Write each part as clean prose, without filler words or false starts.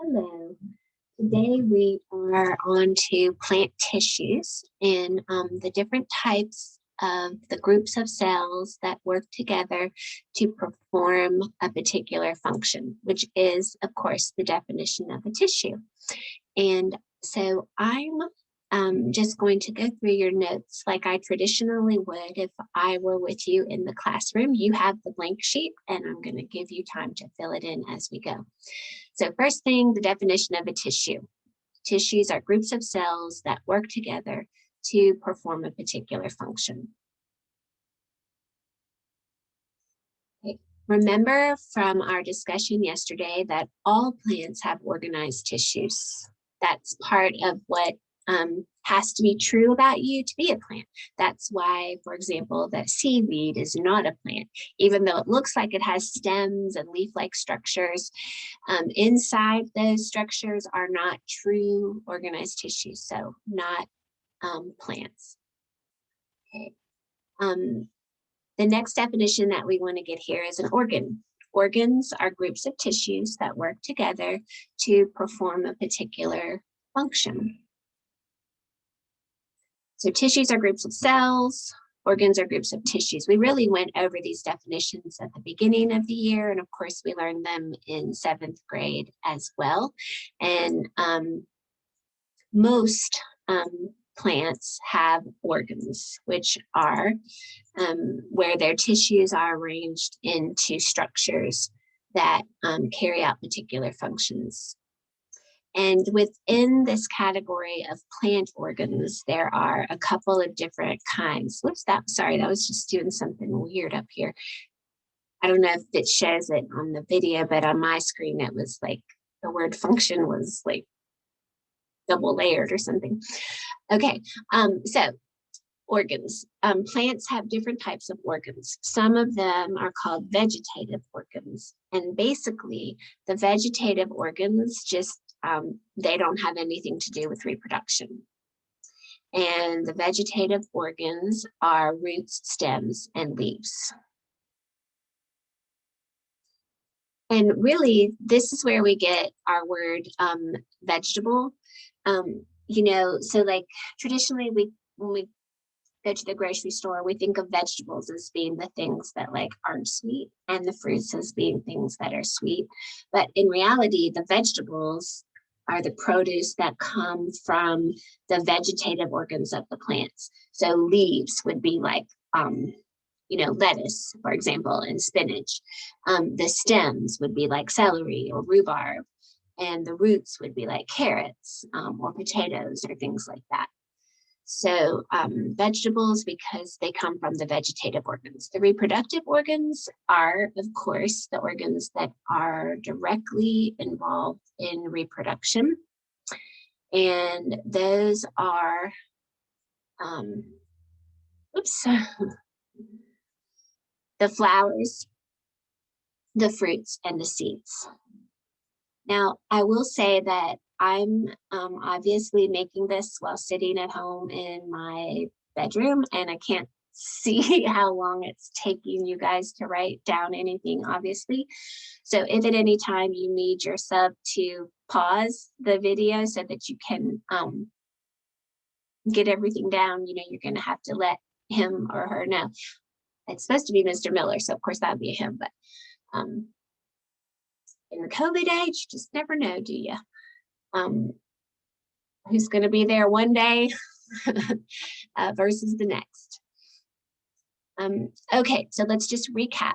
Hello. Today we are on to plant tissues and the different types of the groups of cells that work together to perform a particular function, which is, of course, the definition of a tissue. And so I'm just going to go through your notes like I traditionally would if I were with you in the classroom. You have the blank sheet, and I'm going to give you time to fill it in as we go. So first thing, the definition of a tissue. Tissues are groups of cells that work together to perform a particular function. Okay. Remember from our discussion yesterday that all plants have organized tissues. That's part of what has to be true about you to be a plant. That's why, for example, that seaweed is not a plant, even though it looks like it has stems and leaf-like structures. Inside those structures are not true organized tissues, so not plants. Okay. The next definition that we want to get here is an organ. Organs are groups of tissues that work together to perform a particular function. So tissues are groups of cells, organs are groups of tissues. We really went over these definitions at the beginning of the year, and of course we learned them in 7th grade as well. And most plants have organs, which are where their tissues are arranged into structures that carry out particular functions. And within this category of plant organs, there are a couple of different kinds. Whoops, that was just doing something weird up here. I don't know if it shows it on the video, but on my screen, it was like the word function was like double layered or something. Okay, so organs. Plants have different types of organs. Some of them are called vegetative organs. And basically, the vegetative organs just they don't have anything to do with reproduction. And the vegetative organs are roots, stems, and leaves. And really, this is where we get our word vegetable. So like traditionally, when we go to the grocery store, we think of vegetables as being the things that like aren't sweet and the fruits as being things that are sweet. But in reality, the vegetables are the produce that come from the vegetative organs of the plants. So leaves would be like, lettuce, for example, and spinach. The stems would be like celery or rhubarb, and the roots would be like carrots or potatoes or things like that. So vegetables, because they come from the vegetative organs. The reproductive organs are, of course, the organs that are directly involved in reproduction. And those are, the flowers, the fruits, and the seeds. Now, I will say that I'm obviously making this while sitting at home in my bedroom, and I can't see how long it's taking you guys to write down anything, obviously. So if at any time you need your sub to pause the video so that you can get everything down, you're going to have to let him or her know. It's supposed to be Mr. Miller, so of course that would be him, but in the COVID age, you just never know, do you? Who's going to be there one day versus the next. Okay, so let's just recap.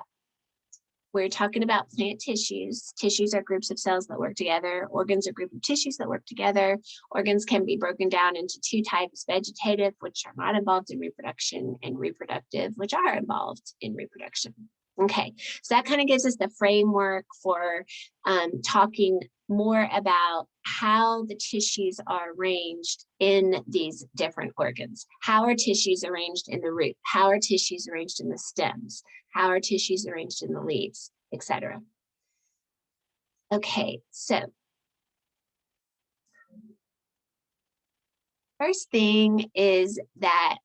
We're talking about plant tissues. Tissues are groups of cells that work together. Organs are group of tissues that work together. Organs can be broken down into two types: vegetative, which are not involved in reproduction, and reproductive, which are involved in reproduction. Okay, so that kind of gives us the framework for talking more about how the tissues are arranged in these different organs. How are tissues arranged in the root? How are tissues arranged in the stems? How are tissues arranged in the leaves, etc. Okay, so first thing is that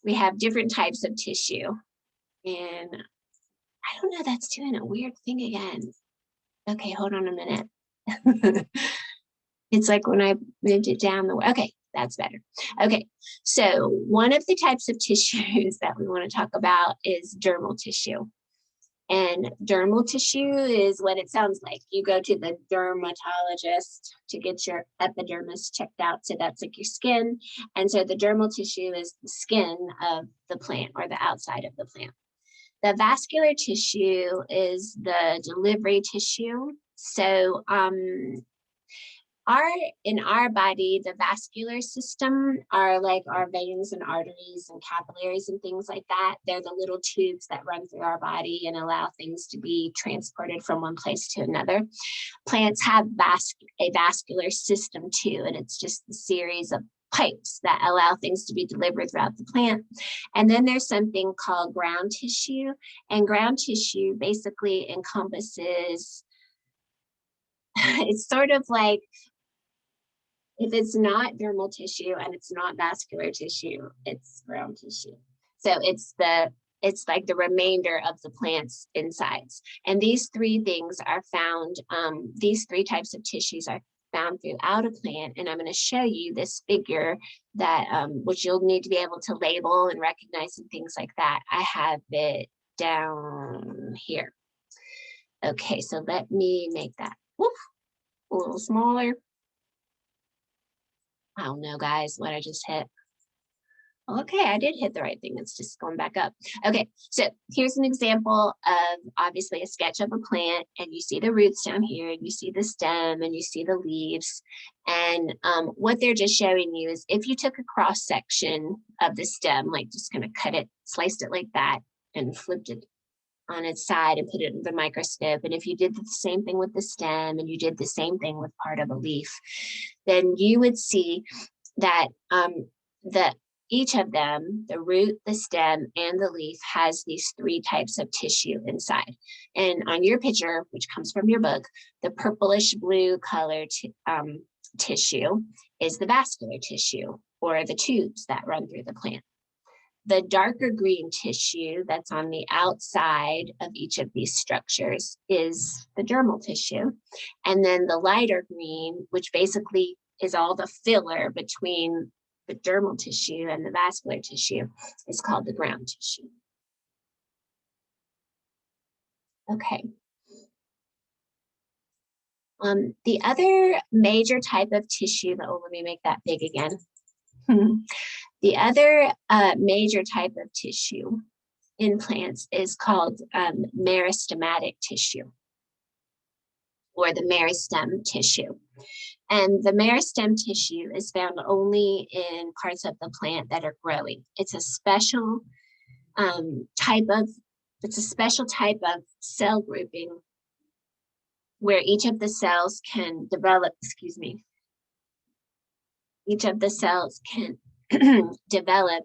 we have different types of tissue. And I don't know, that's doing a weird thing again. Okay, hold on a minute. It's like when I moved it down the way. Okay, that's better. Okay, so one of the types of tissues that we want to talk about is dermal tissue. And dermal tissue is what it sounds like. You go to the dermatologist to get your epidermis checked out. So that's like your skin. And so the dermal tissue is the skin of the plant or the outside of the plant. The vascular tissue is the delivery tissue. So in our body, the vascular system are like our veins and arteries and capillaries and things like that. They're the little tubes that run through our body and allow things to be transported from one place to another. Plants have a vascular system too, and it's just a series of pipes that allow things to be delivered throughout the plant. And then there's something called ground tissue, and ground tissue basically encompasses, it's sort of like, if it's not dermal tissue and it's not vascular tissue, it's ground tissue. So it's like the remainder of the plant's insides. And these three things are found, these three types of tissues are found throughout a plant. And I'm going to show you this figure that, which you'll need to be able to label and recognize and things like that. I have it down here. Okay, so let me make that a little smaller. I don't know, guys, what I just hit. Okay, I did hit the right thing. It's just going back up. Okay, so here's an example of obviously a sketch of a plant, and you see the roots down here, and you see the stem, and you see the leaves. And what they're just showing you is if you took a cross section of the stem, like just kind of cut it, sliced it like that, and flipped it on its side and put it in the microscope. And if you did the same thing with the stem and you did the same thing with part of a leaf, then you would see that each of them, the root, the stem, and the leaf, has these three types of tissue inside. And on your picture, which comes from your book, the purplish blue colored tissue is the vascular tissue, or the tubes that run through the plant. The darker green tissue that's on the outside of each of these structures is the dermal tissue. And then the lighter green, which basically is all the filler between the dermal tissue and the vascular tissue, is called the ground tissue. Okay. The other major type of tissue, let me make that big again. The other major type of tissue in plants is called meristematic tissue, or the meristem tissue. And the meristem tissue is found only in parts of the plant that are growing. It's a special type of cell grouping where each of the cells can develop, each of the cells can develop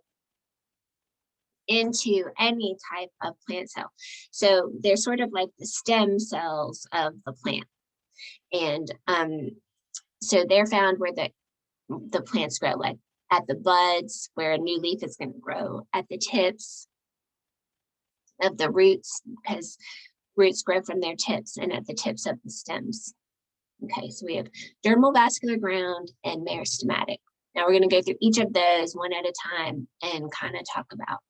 into any type of plant cell. So they're sort of like the stem cells of the plant. And so they're found where the plants grow, like at the buds where a new leaf is going to grow, at the tips of the roots, because roots grow from their tips, and at the tips of the stems. Okay, so we have dermal, vascular, ground, and meristematic. Now we're going to go through each of those one at a time and kind of talk about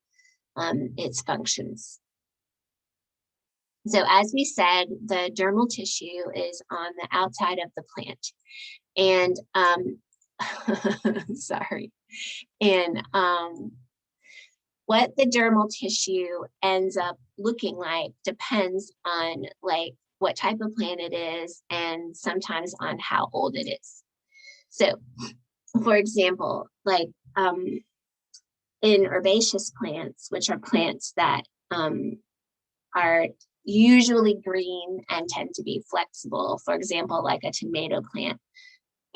its functions. So as we said, the dermal tissue is on the outside of the plant. And sorry. And what the dermal tissue ends up looking like depends on like what type of plant it is, and sometimes on how old it is. So for example, like in herbaceous plants, which are plants that are usually green and tend to be flexible, for example, like a tomato plant,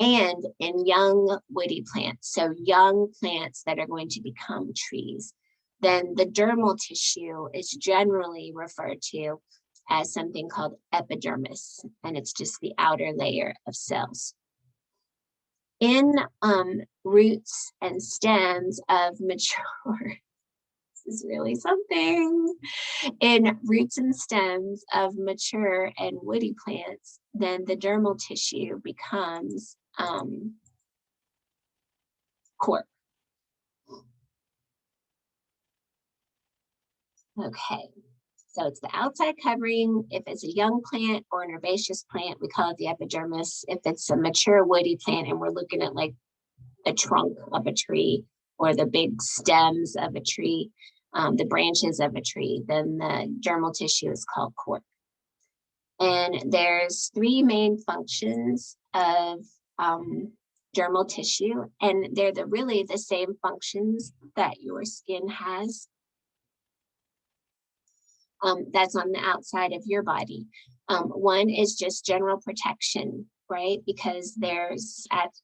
and in young woody plants, so young plants that are going to become trees, then the dermal tissue is generally referred to as something called epidermis, and it's just the outer layer of cells. In roots and stems of mature, is really something. In roots and stems of mature and woody plants, then the dermal tissue becomes cork. Okay, so it's the outside covering. If it's a young plant or an herbaceous plant, we call it the epidermis. If it's a mature woody plant and we're looking at like the trunk of a tree or the big stems of a tree, the branches of a tree, then the dermal tissue is called cork. And there's three main functions of dermal tissue, and they're really the same functions that your skin has. That's on the outside of your body. One is just general protection, right? Because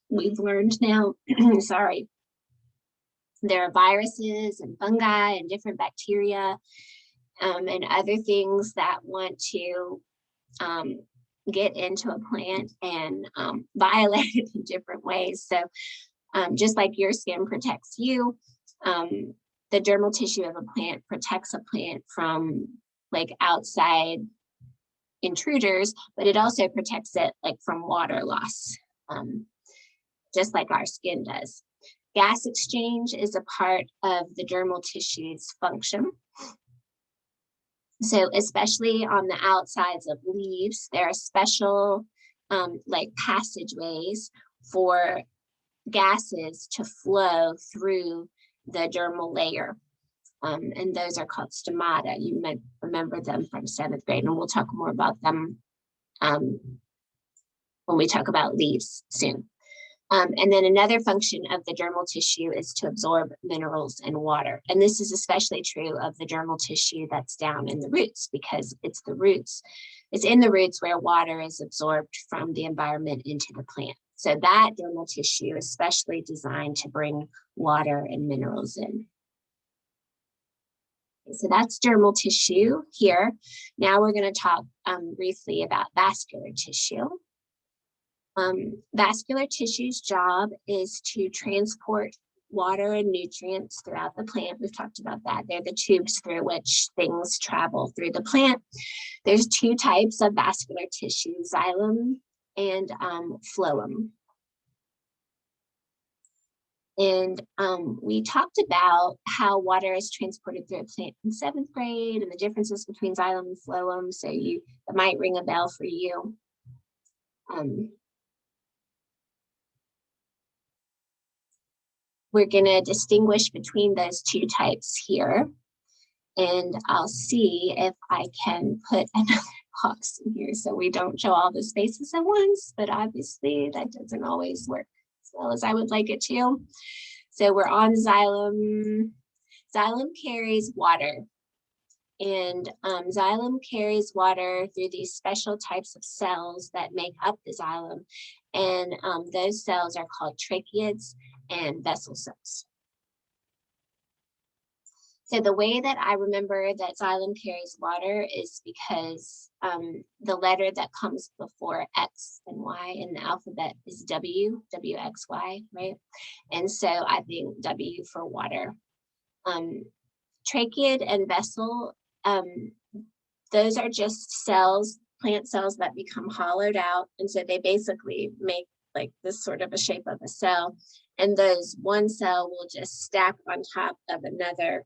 we've learned now, sorry, there are viruses and fungi and different bacteria and other things that want to get into a plant and violate it in different ways. So just like your skin protects you, the dermal tissue of a plant protects a plant from like outside intruders, but it also protects it like from water loss, just like our skin does. Gas exchange is a part of the dermal tissue's function. So especially on the outsides of leaves, there are special like passageways for gases to flow through the dermal layer. And those are called stomata. You might remember them from 7th grade, and we'll talk more about them when we talk about leaves soon. And then another function of the dermal tissue is to absorb minerals and water. And this is especially true of the dermal tissue that's down in the roots, because it's in the roots where water is absorbed from the environment into the plant. So that dermal tissue is specially designed to bring water and minerals in. So that's dermal tissue here. Now we're going to talk briefly about vascular tissue. Vascular tissue's job is to transport water and nutrients throughout the plant. We've talked about that. They're the tubes through which things travel through the plant. There's two types of vascular tissue, xylem and phloem. And we talked about how water is transported through a plant in 7th grade and the differences between xylem and phloem. So it might ring a bell for you. We're going to distinguish between those two types here. And I'll see if I can put another box in here so we don't show all the spaces at once, but obviously that doesn't always work as well as I would like it to. So we're on xylem. Xylem carries water, and xylem carries water through these special types of cells that make up the xylem. And those cells are called tracheids and vessel cells. So the way that I remember that xylem carries water is because the letter that comes before X and Y in the alphabet is W, WXY, right? And so I think W for water. Tracheid and vessel, those are just cells, plant cells that become hollowed out. And so they basically make like this sort of a shape of a cell. And those one cell will just stack on top of another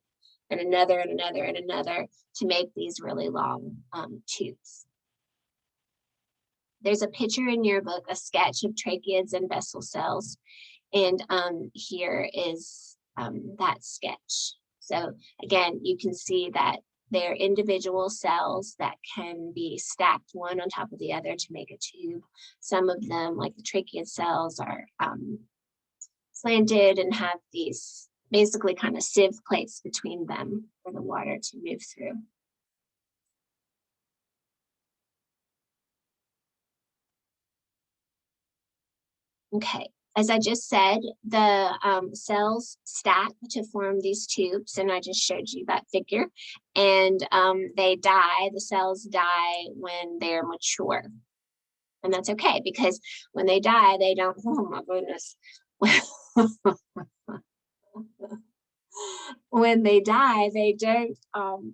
and another and another and another to make these really long tubes. There's a picture in your book, a sketch of tracheids and vessel cells. And here is that sketch. So again, you can see that they're individual cells that can be stacked one on top of the other to make a tube. Some of them, like the tracheid cells, are slanted and have these basically kind of sieve plates between them for the water to move through. Okay, as I just said, the cells stack to form these tubes, and I just showed you that figure. And they die, the cells die when they're mature. And that's okay, because when they die, they don't, oh my goodness. when they die, they don't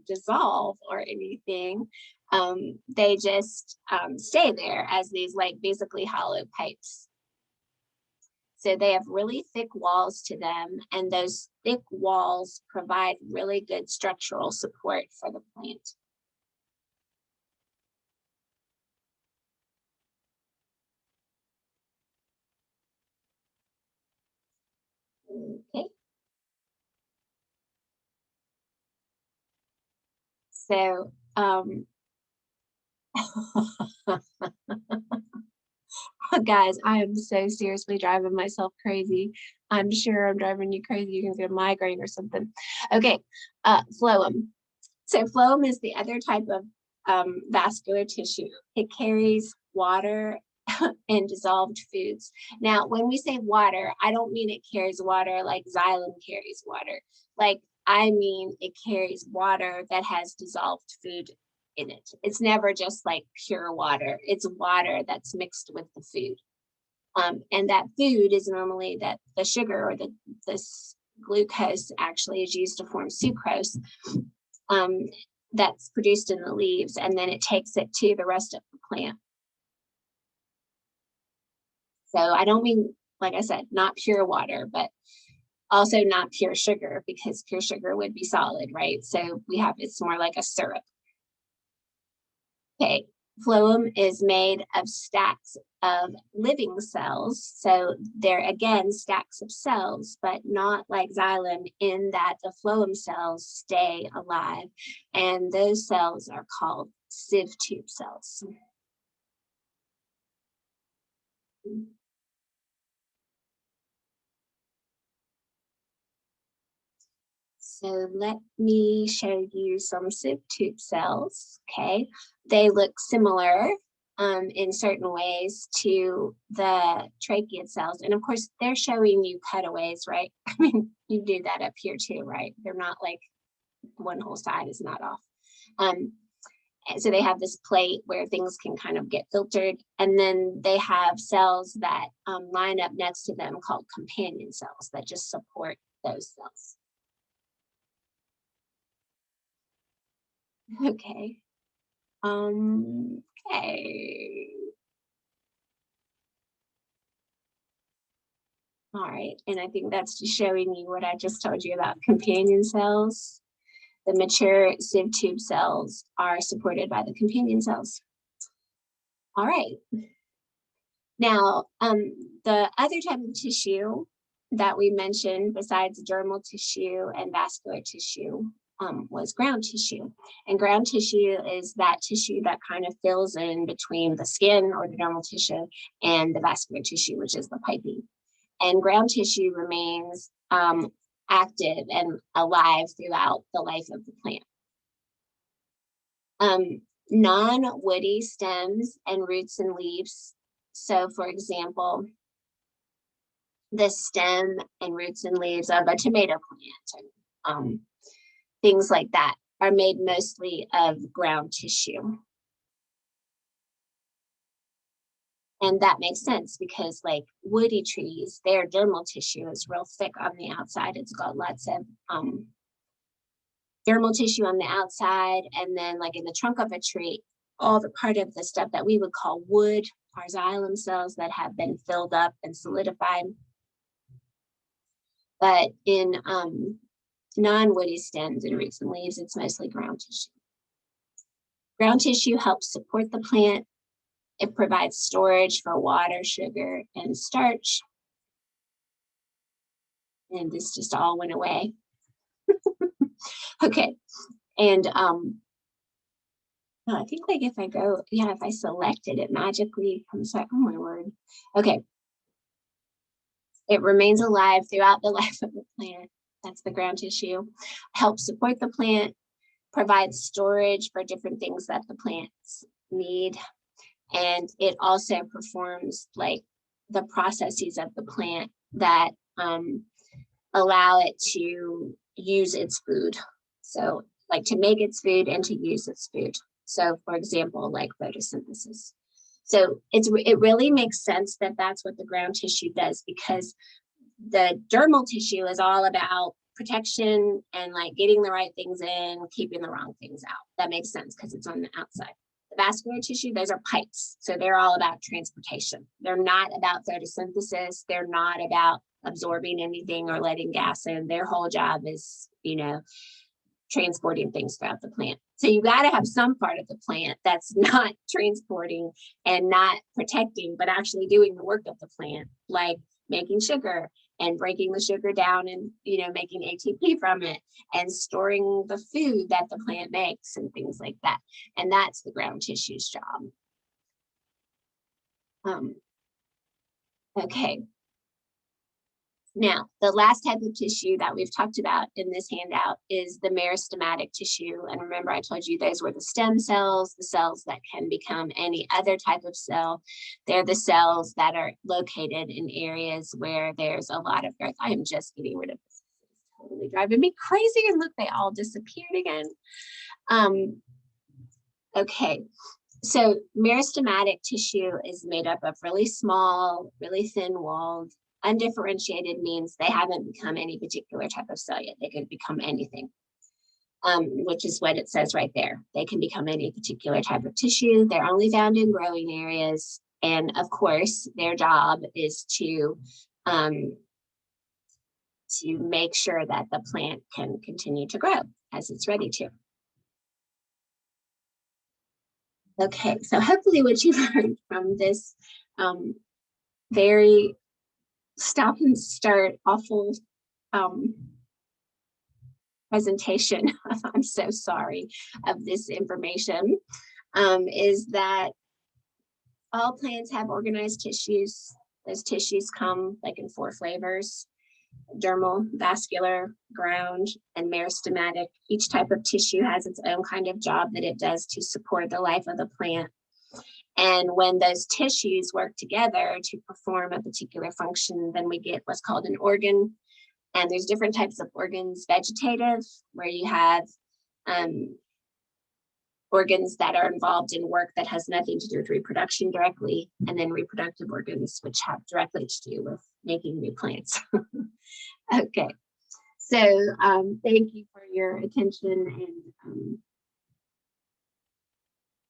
dissolve or anything. They just stay there as these like basically hollow pipes. So they have really thick walls to them, and those thick walls provide really good structural support for the plant. Okay. So, guys, I am so seriously driving myself crazy. I'm sure I'm driving you crazy. You can get a migraine or something. Okay, phloem. So phloem is the other type of vascular tissue. It carries water and dissolved foods. Now, when we say water, I don't mean it carries water like xylem carries water. Like, I mean it carries water that has dissolved food in it. It's never just like pure water. It's water that's mixed with the food. And that food is normally that the sugar or this glucose actually is used to form sucrose. That's produced in the leaves, and then it takes it to the rest of the plant. So I don't mean, like I said, not pure water, but also not pure sugar, because pure sugar would be solid, right? So we have, it's more like a syrup. Okay, phloem is made of stacks of living cells. So they're again stacks of cells, but not like xylem in that the phloem cells stay alive. And those cells are called sieve tube cells. So let me show you some sieve tube cells, okay? They look similar in certain ways to the tracheate cells. And of course, they're showing you cutaways, right? I mean, you do that up here too, right? They're not like one whole side is not off. And so they have this plate where things can kind of get filtered. And then they have cells that line up next to them called companion cells that just support those cells. Okay. Okay. All right. And I think that's just showing you what I just told you about companion cells. The mature sieve tube cells are supported by the companion cells. All right. Now, the other type of tissue that we mentioned besides dermal tissue and vascular tissue was ground tissue. And ground tissue is that tissue that kind of fills in between the skin or the dermal tissue and the vascular tissue, which is the piping. And ground tissue remains active and alive throughout the life of the plant. Non-woody stems and roots and leaves. So for example, the stem and roots and leaves of a tomato plant and things like that are made mostly of ground tissue. And that makes sense because like woody trees, their dermal tissue is real thick on the outside. It's got lots of dermal tissue on the outside. And then like in the trunk of a tree, all the part of the stuff that we would call wood are xylem cells that have been filled up and solidified. But in non-woody stems and roots and leaves, it's mostly ground tissue. Ground tissue helps support the plant. It provides storage for water, sugar, and starch. And this just all went away. Okay, and I think like if I go, yeah, if I select it, it magically comes out. Oh my word. Okay. It remains alive throughout the life of the plant. That's the ground tissue. Helps support the plant, provides storage for different things that the plants need. And it also performs like the processes of the plant that allow it to use its food. So like to make its food and to use its food. So for example, like photosynthesis. So it really makes sense that that's what the ground tissue does, because the dermal tissue is all about protection and like getting the right things in, keeping the wrong things out. That makes sense because it's on the outside. The vascular tissue, those are pipes. So they're all about transportation. They're not about photosynthesis. They're not about absorbing anything or letting gas in. Their whole job is, transporting things throughout the plant. So you got to have some part of the plant that's not transporting and not protecting, but actually doing the work of the plant, like making sugar and breaking the sugar down and, making ATP from it and storing the food that the plant makes and things like that. And that's the ground tissue's job. Okay. Now, the last type of tissue that we've talked about in this handout is the meristematic tissue. And remember, I told you those were the stem cells, the cells that can become any other type of cell. They're the cells that are located in areas where there's a lot of growth. I am just getting rid of this. It's totally driving me crazy. And look, they all disappeared again. Okay. So meristematic tissue is made up of really small, really thin-walled. Undifferentiated means they haven't become any particular type of cell yet. They could become anything, which is what it says right there. They can become any particular type of tissue. They're only found in growing areas. And of course, their job is to make sure that the plant can continue to grow as it's ready to. Okay, so hopefully what you learned from this very stop and start awful presentation, I'm so sorry, of this information, is that all plants have organized tissues. Those tissues come like in 4 flavors: dermal, vascular, ground, and meristematic. Each type of tissue has its own kind of job that it does to support the life of the plant. And when those tissues work together to perform a particular function, then we get what's called an organ. And there's different types of organs: vegetative, where you have organs that are involved in work that has nothing to do with reproduction directly, and then reproductive organs, which have directly to do with making new plants. Okay, so thank you for your attention, and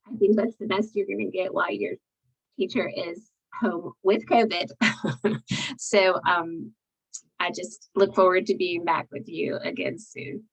I think that's the best you're going to get while your teacher is home with COVID. So I just look forward to being back with you again soon.